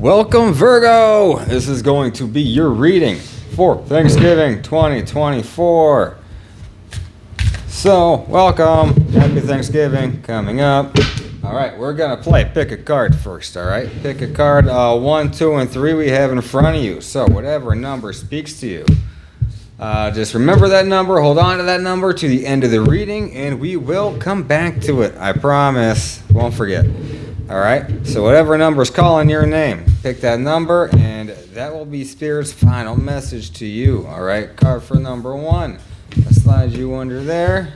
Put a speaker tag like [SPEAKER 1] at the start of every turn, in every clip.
[SPEAKER 1] Welcome, Virgo! This is going to be your reading for Thanksgiving 2024. So, welcome. Happy Thanksgiving coming up. Alright, we're going to play. Pick a card first, alright? Pick a card. 1, 2, and 3 we have in front of you. So, whatever number speaks to you. Just remember that number, hold on to that number to the end of the reading, and we will come back to it. I promise. Won't forget. Alright, so whatever number is calling your name, pick that number, and that will be Spirit's final message to you. Alright, card for number 1. I'll slide you under there.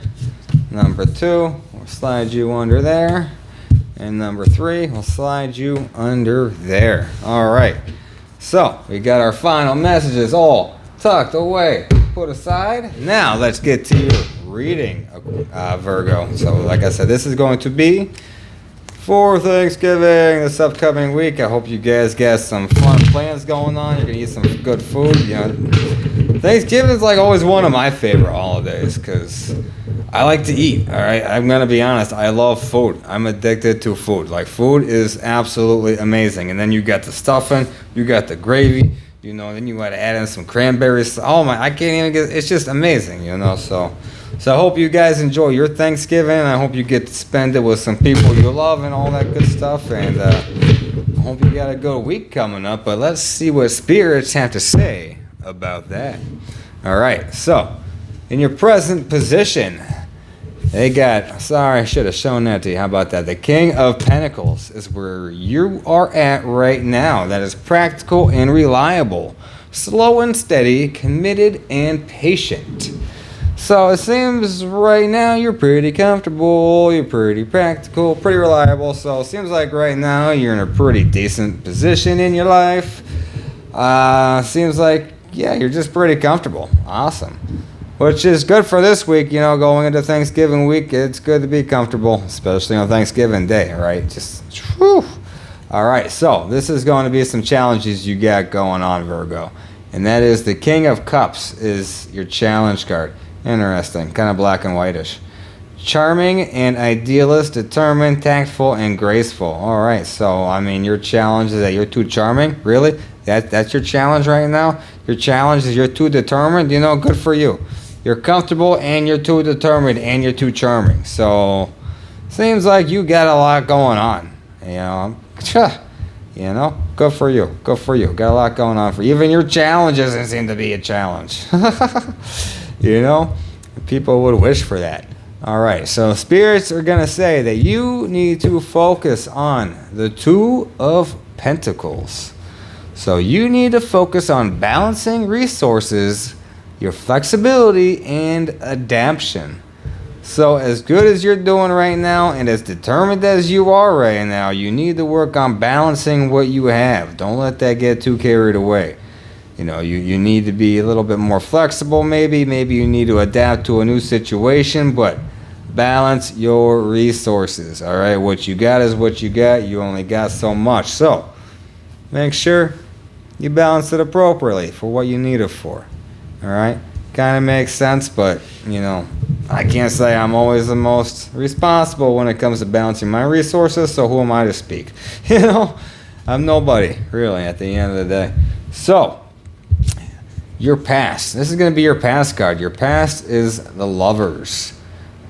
[SPEAKER 1] Number 2, we'll slide you under there. And number 3, we'll slide you under there. Alright, so we got our final messages all tucked away, put aside. Now let's get to your reading, Virgo. So like I said, this is going to be for Thanksgiving this upcoming week. I hope you guys got some fun plans going on. You're gonna eat some good food. You know, Thanksgiving is like always one of my favorite holidays because I like to eat. All right, I'm gonna be honest. I love food. I'm addicted to food. Like, food is absolutely amazing. And then you got the stuffing, you got the gravy. You know, then you gotta add in some cranberries. Oh my, I can't even get. It's just amazing. You know, so I hope you guys enjoy your Thanksgiving. I hope you get to spend it with some people you love and all that good stuff. And I hope you got a good week coming up. But let's see what spirits have to say about that. All right. So, in your present position, they got, sorry, I should have shown that to you. How about that? The King of Pentacles is where you are at right now. That is practical and reliable, slow and steady, committed and patient. So it seems right now you're pretty comfortable, you're pretty practical, pretty reliable. So it seems like right now you're in a pretty decent position in your life. Seems like, yeah, you're just pretty comfortable. Awesome. Which is good for this week, you know, going into Thanksgiving week. It's good to be comfortable, especially on Thanksgiving Day, right? Just, whew. All right, so this is going to be some challenges you got going on, Virgo. And that is the King of Cups is your challenge card. Interesting, kind of black and whitish. Charming and idealist, determined, tactful, and graceful. All right, so, I mean, your challenge is that you're too charming? Really? That's your challenge right now? Your challenge is you're too determined? You know, good for you. You're comfortable, and you're too determined, and you're too charming. So, seems like you got a lot going on. You know, good for you. Good for you. Got a lot going on for you. Even your challenge doesn't seem to be a challenge. You know, people would wish for that. All right, so spirits are going to say that you need to focus on the Two of Pentacles. So you need to focus on balancing resources, your flexibility, and adaptation. So as good as you're doing right now and as determined as you are right now, you need to work on balancing what you have. Don't let that get too carried away. You know, you need to be a little bit more flexible maybe. Maybe you need to adapt to a new situation, but balance your resources, all right? What you got is what you got. You only got so much. So make sure you balance it appropriately for what you need it for, all right? Kind of makes sense, but, you know, I can't say I'm always the most responsible when it comes to balancing my resources, so who am I to speak? You know, I'm nobody, really, at the end of the day. So, your past. This is going to be your past card. Your past is the Lovers.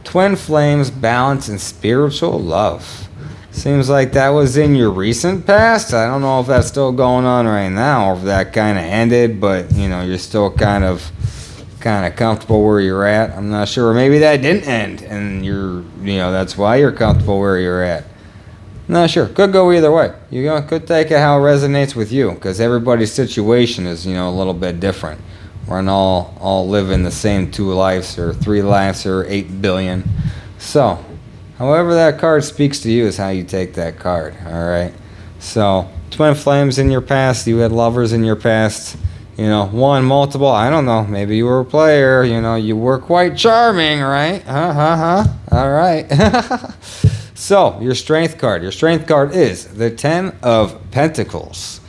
[SPEAKER 1] Twin flames, balance, and spiritual love. Seems like that was in your recent past. I don't know if that's still going on right now or if that kind of ended, but, you know, you're still kind of comfortable where you're at. I'm not sure. Maybe that didn't end and that's why you're comfortable where you're at. Not sure. Could go either way. You could take it how it resonates with you, because everybody's situation is, a little bit different. We're not all living the same 2 lives or 3 lives or 8 billion. So, however that card speaks to you is how you take that card. All right. So, twin flames in your past. You had lovers in your past. One, multiple. I don't know. Maybe you were a player. You were quite charming, right? All right. So, your strength card. Your strength card is the 10 of Pentacles.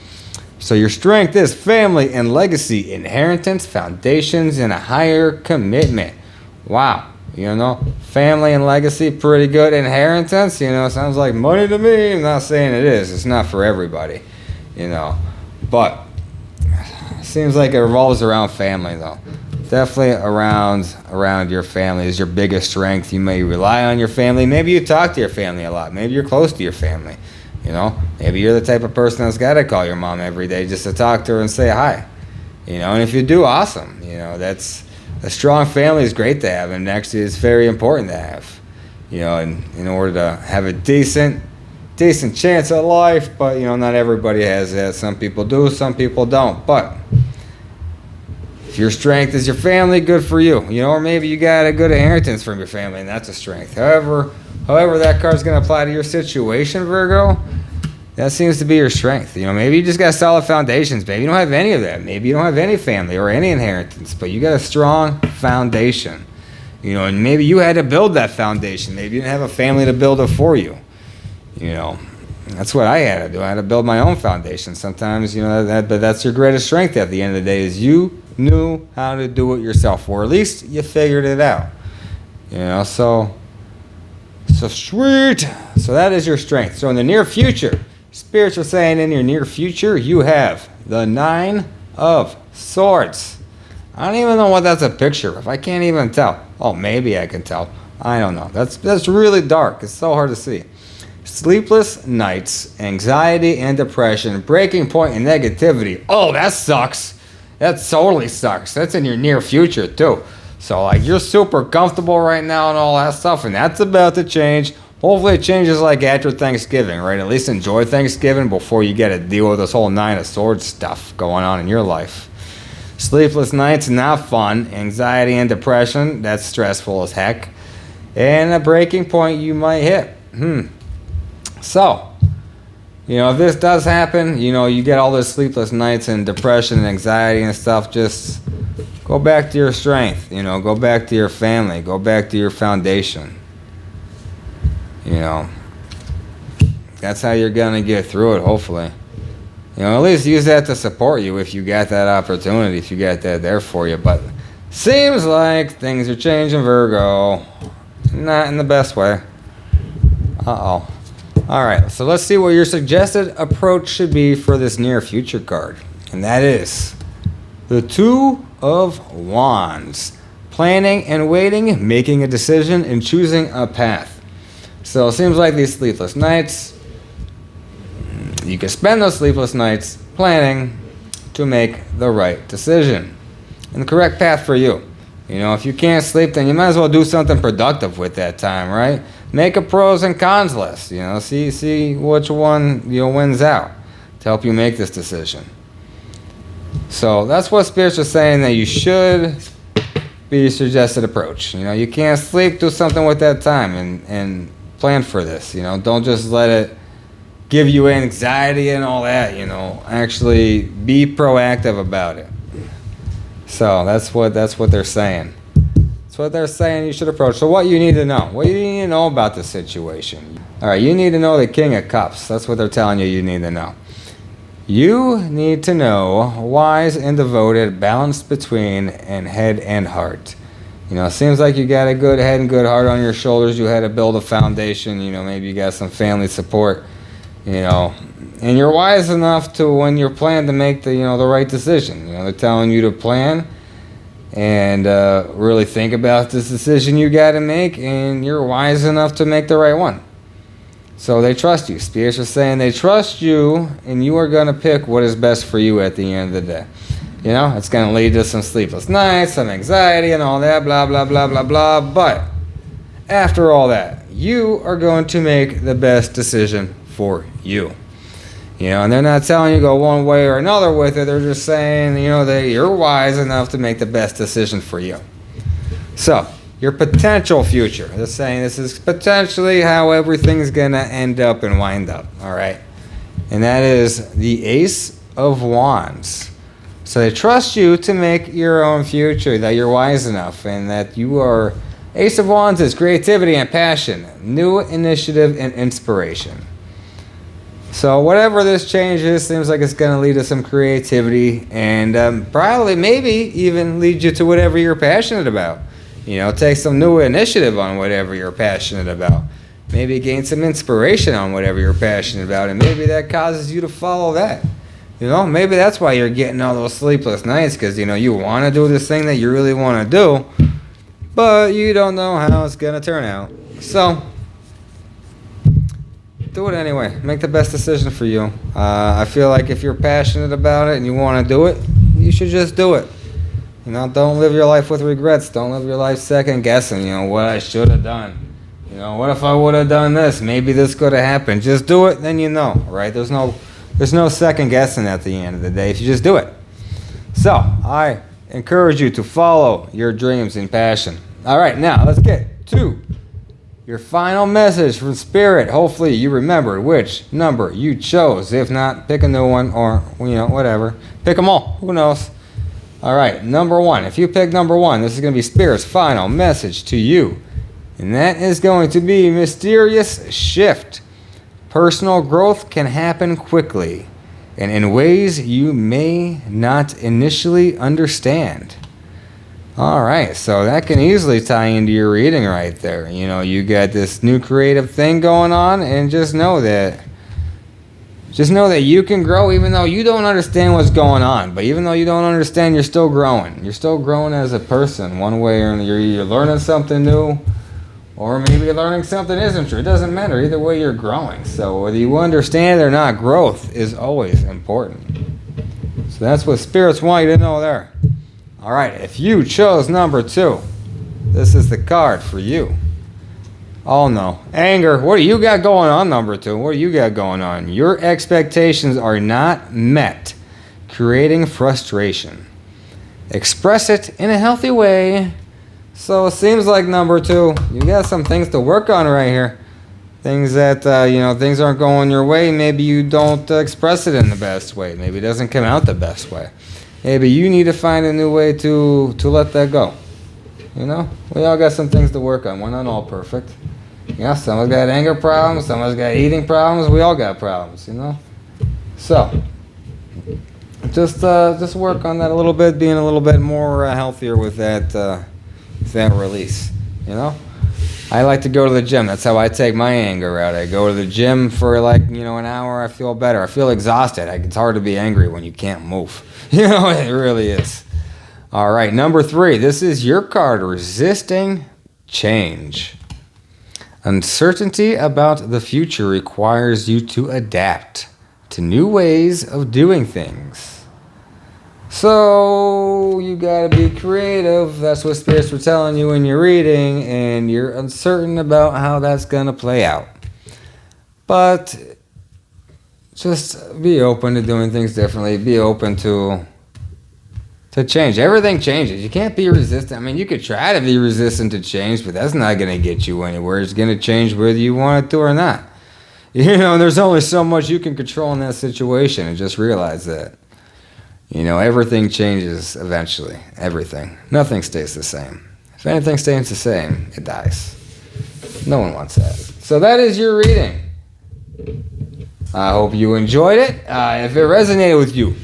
[SPEAKER 1] So, your strength is family and legacy, inheritance, foundations, and a higher commitment. Wow. Family and legacy, pretty good. Inheritance, sounds like money to me. I'm not saying it is. It's not for everybody. you know. But seems like it revolves around family, though. Definitely around your family is your biggest strength. You may rely on your family. Maybe you talk to your family a lot. Maybe you're close to your family. You know, maybe you're the type of person that's got to call your mom every day just to talk to her and say hi. You know, and if you do, awesome. You know, that's a strong family is great to have, and actually it's very important to have. You know, and in order to have a decent chance at life, but you know, not everybody has that. Some people do, some people don't. But if your strength is your family, good for you. You know, or maybe you got a good inheritance from your family, and that's a strength. However that card's going to apply to your situation, Virgo, that seems to be your strength. You know, maybe you just got solid foundations. Maybe you don't have any of that. Maybe you don't have any family or any inheritance, but you got a strong foundation. You know, and maybe you had to build that foundation. Maybe you didn't have a family to build it for you. You know, that's what I had to do. I had to build my own foundation. Sometimes, you know, but that's your greatest strength at the end of the day is you knew how to do it yourself, or at least you figured it out. You know, so sweet. So that is your strength. So in the near future, spirits are saying in your near future, you have the 9 of Swords. I don't even know what that's a picture of. I can't even tell. Oh, maybe I can tell. I don't know. That's really dark. It's so hard to see. Sleepless nights, anxiety and depression, breaking point and negativity. Oh, that sucks. That totally sucks. That's in your near future too. So like you're super comfortable right now and all that stuff, and that's about to change. Hopefully it changes like after Thanksgiving, right? At least enjoy Thanksgiving before you get to deal with this whole 9 of Swords stuff going on in your life. Sleepless nights, not fun. Anxiety and depression, that's stressful as heck. And a breaking point you might hit. So, you know, if this does happen, you know, you get all those sleepless nights and depression and anxiety and stuff, just go back to your strength, you know, go back to your family, go back to your foundation. You know, that's how you're going to get through it, hopefully. You know, at least use that to support you if you got that opportunity, if you got that there for you. But seems like things are changing, Virgo. Not in the best way. Uh-oh. All right, so let's see what your suggested approach should be for this near future card. And that is the 2 of Wands. Planning and waiting, making a decision, and choosing a path. So it seems like these sleepless nights, you can spend those sleepless nights planning to make the right decision and the correct path for you. You know, if you can't sleep, then you might as well do something productive with that time, right? Make a pros and cons list, you know, see which one, you know, wins out to help you make this decision. So that's what spirits are saying that you should be your suggested approach. You know, you can't sleep, do something with that time and plan for this. You know, don't just let it give you anxiety and all that. You know, actually be proactive about it. So that's what they're saying. That's what they're saying you should approach. So what you need to know? What do you need to know about the situation? All right, you need to know the King of Cups. That's what they're telling you need to know. You need to know wise and devoted, balanced between and head and heart. You know, it seems like you got a good head and good heart on your shoulders. You had to build a foundation. You know, maybe you got some family support. You know, and you're wise enough to, when you're planning, to make the right decision. You know, they're telling you to plan and really think about this decision you got to make, and you're wise enough to make the right one. So they trust you. Spirits are saying they trust you, and you are going to pick what is best for you at the end of the day. You know, it's going to lead to some sleepless nights, some anxiety and all that, blah, blah, blah, blah, blah. But after all that, you are going to make the best decision for you. You know, and they're not telling you to go one way or another with it. They're just saying, you know, that you're wise enough to make the best decision for you. So, your potential future. They're saying this is potentially how everything's going to end up and wind up. All right. And that is the Ace of Wands. So they trust you to make your own future, that you're wise enough, and that you are... Ace of Wands is creativity and passion, new initiative and inspiration. So whatever this change is, seems like it's going to lead to some creativity and probably maybe even lead you to whatever you're passionate about. You know, take some new initiative on whatever you're passionate about. Maybe gain some inspiration on whatever you're passionate about, and maybe that causes you to follow that. You know, maybe that's why you're getting all those sleepless nights, because, you know, you want to do this thing that you really want to do, but you don't know how it's going to turn out. So, do it anyway. Make the best decision for you. I feel like if you're passionate about it and you want to do it, you should just do it. You know, don't live your life with regrets. Don't live your life second guessing, you know, what I should have done. You know, what if I would have done this? Maybe this could have happened. Just do it, then you know, right? There's no second guessing at the end of the day if you just do it. So, I encourage you to follow your dreams and passion. All right, now let's get to your final message from Spirit. Hopefully you remembered which number you chose. If not, pick a new one, or, you know, whatever. Pick them all. Who knows? All right, number 1. If you pick number 1, this is going to be Spirit's final message to you. And that is going to be mysterious shift. Personal growth can happen quickly and in ways you may not initially understand. All right, so that can easily tie into your reading right there. You know, you got this new creative thing going on, and just know that you can grow even though you don't understand what's going on. But even though you don't understand, you're still growing. You're still growing as a person, one way or another. You're learning something new, or maybe you're learning something isn't true. It doesn't matter. Either way, you're growing. So whether you understand it or not, growth is always important. So that's what spirits want you to know there. All right, if you chose number 2, this is the card for you. Oh no, anger. What do you got going on, number 2? What do you got going on? Your expectations are not met, creating frustration. Express it in a healthy way. So it seems like number 2, you got some things to work on right here. Things that, things aren't going your way. Maybe you don't express it in the best way. Maybe it doesn't come out the best way. Maybe you need to find a new way to let that go. You know, we all got some things to work on. We're not all perfect. Yeah, some of us got anger problems, some of us got eating problems. We all got problems, you know. So, just work on that a little bit, being a little bit more healthier with that release. You know, I like to go to the gym. That's how I take my anger out. I go to the gym for an hour. I feel better. I feel exhausted. It's hard to be angry when you can't move. You know, it really is. All right, number 3. This is your card, resisting change. Uncertainty about the future requires you to adapt to new ways of doing things. So you gotta be creative. That's what spirits were telling you in your reading, and you're uncertain about how that's gonna play out. But just be open to doing things differently. Be open to change. Everything changes. You can't be resistant. I mean, you could try to be resistant to change, but that's not going to get you anywhere. It's going to change whether you want it to or not. You know, there's only so much you can control in that situation, and just realize that. You know, everything changes eventually. Everything. Nothing stays the same. If anything stays the same, it dies. No one wants that. So that is your reading. I hope you enjoyed it. If it resonated with you,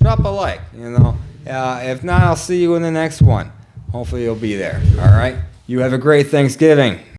[SPEAKER 1] drop a like, you know. If not, I'll see you in the next one. Hopefully you'll be there. All right? You have a great Thanksgiving.